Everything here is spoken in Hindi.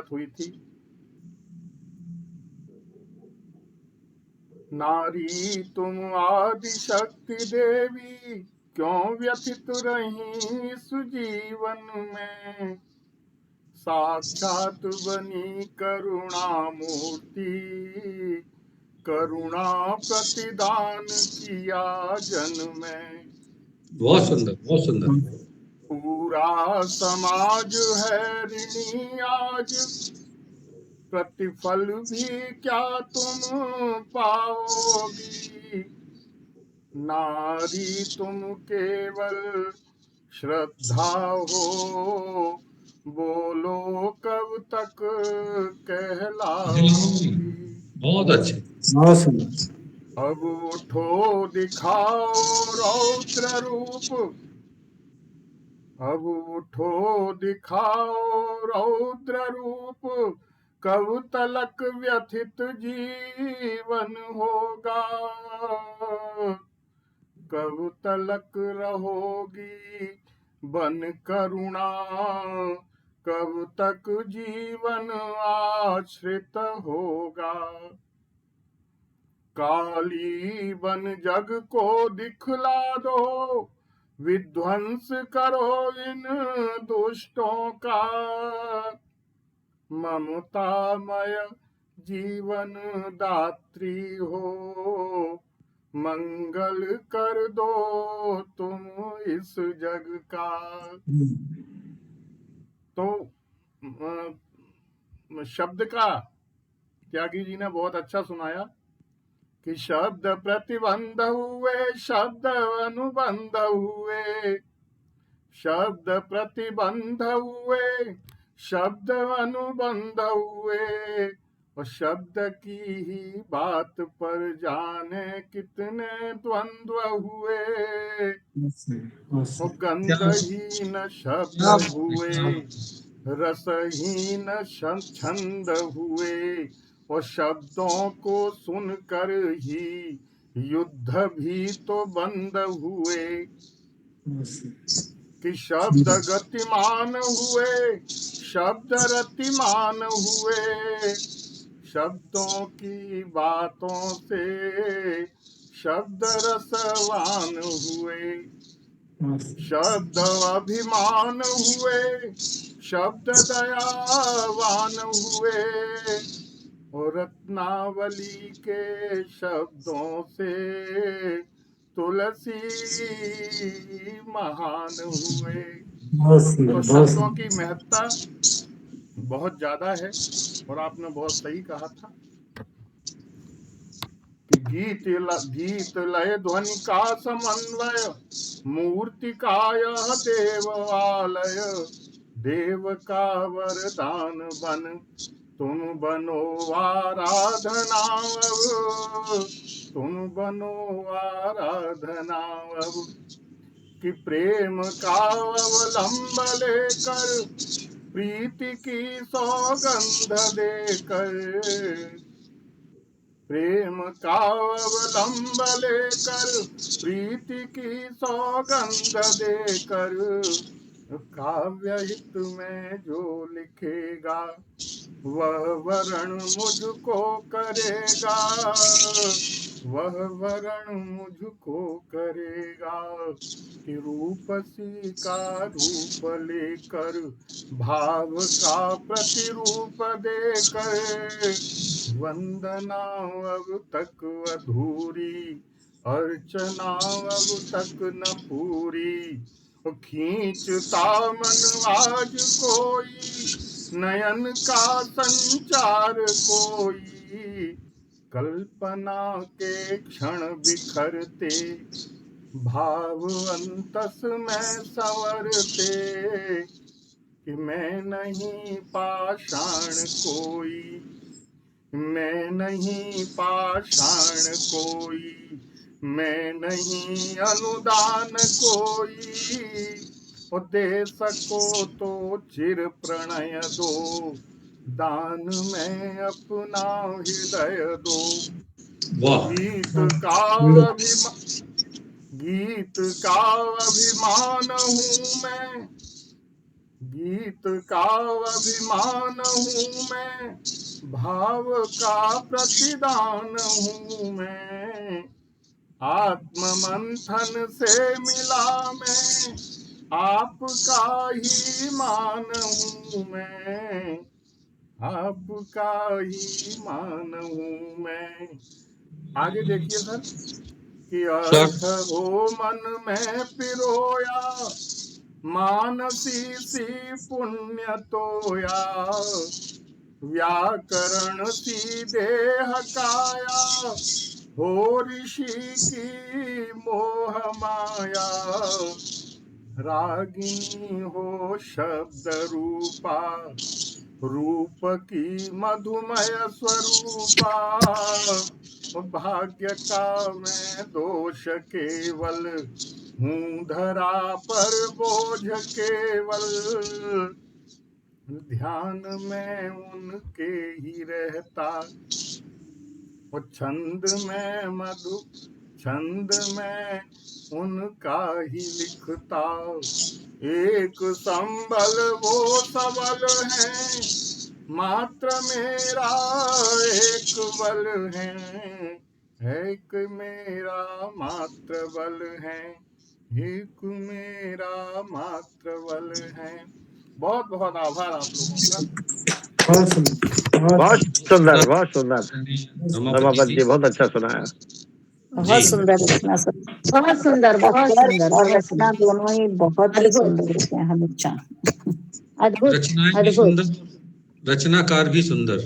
बात हुई थी। नारी तुम आदि शक्ति देवी, क्यों व्यथित रही इस जीवन में। साक्षात बनी करुणा मूर्ति, करुणा प्रतिदान किया जन में। बहुत सुंदर, बहुत सुंदर। पूरा समाज है ऋणी आज, प्रतिफल भी क्या तुम पाओगी। नारी तुम केवल श्रद्धा हो, बोलो कब तक कहलाओगी। बहुत अच्छे। बहुत सुंदर। अब उठो दिखाओ रौद्र रूप, अब उठो दिखाओ रौद्र रूप। कब तलक व्यथित जीवन होगा, कब तलक रहोगी बन करुणा। कब तक जीवन आश्रित होगा। काली बन जग को दिखला दो, विध्वंस करो इन दुष्टों का। ममतामय जीवन दात्री हो, मंगल कर दो तुम इस जग का। तो शब्द का त्यागी जी ने बहुत अच्छा सुनाया कि शब्द प्रतिबंध हुए, शब्द अनुबंध हुए। शब्द प्रतिबंध हुए, शब्द अनुबंध हुए। और शब्द की ही बात पर जाने कितने द्वंद्व हुए। गंधहीन शब्द हुए, रसहीन छंद हुए। और शब्दों को सुनकर ही युद्ध भी तो बंद हुए। कि शब्द गतिमान हुए, शब्द रतिमान हुए। शब्दों की बातों से शब्द रसवान हुए। शब्द अभिमान हुए, शब्द दयावान हुए। और रत्नावली के शब्दों से तुलसी महान हुए। तो शब्दों की महत्ता बहुत ज्यादा है। और आपने बहुत सही कहा था कि गीत लय ध्वनि का समन्वय, मूर्ति का यह देवालय। देव का वरदान बन तुम बनो आराधना, तुम बनो आराधना। कि प्रेम का अवलंब लेकर, प्रीति की सौगंध देकर। प्रेम का अवलंब लेकर, प्रीति की सौगंध देकर। काव्य हित में जो लिखेगा, वह वरण मुझको करेगा, वह वरण मुझको करेगा। कि रूपसी का रूप लेकर, भाव का प्रतिरूप देकर। वंदना अब तक अधूरी, अर्चना अब तक न पूरी। खींचता मन आज कोई, नयन का संचार कोई। कल्पना के क्षण बिखरते, भाव अंतस में संवरते। कि मैं नहीं पाषाण कोई, मैं नहीं पाषाण कोई। मैं नहीं अनुदान कोई। और दे सको तो चिर प्रणय दो, दान में अपना हृदय दो। गीत का गीत का अभिमान हूँ मैं, गीत का अभिमान हूँ मैं, भाव का प्रतिदान हूँ मैं, आत्म मंथन से मिला मैं, आपका ही मान हूँ मैं, आपका ही मान हूँ मैं। आगे देखिए सर कि अर्थ हो मन में पिरोया, मानसी सी पुण्य तोया, व्याकरण सी देह काया, हो ऋषि की मोह माया, रागिनी हो शब्द रूपा, रूप की मधुमय स्वरूपा, भाग्य का मैं दोष केवल, हूँ धरा पर बोझ केवल, ध्यान में उनके ही रहता, और छंद में मधु छंद में उनका ही लिखता, एक संबल वो सबल है, मात्र मेरा एक बल है, एक मेरा मात्र बल है, एक मेरा मात्र बल है। बहुत बहुत आभार आप लोगों का। बहुत सुंदर बहुत सुंदर। रमापति जी बहुत अच्छा सुनाया। बहुत सुंदर रचना सर, बहुत सुंदर, बहुत सुंदर, और रचना दोनों ही बहुत ही सुंदर होते हैं हमेशा। अद्भुत, रचनाएं भी अद्भुत। सुंदर, रचनाकार भी सुंदर।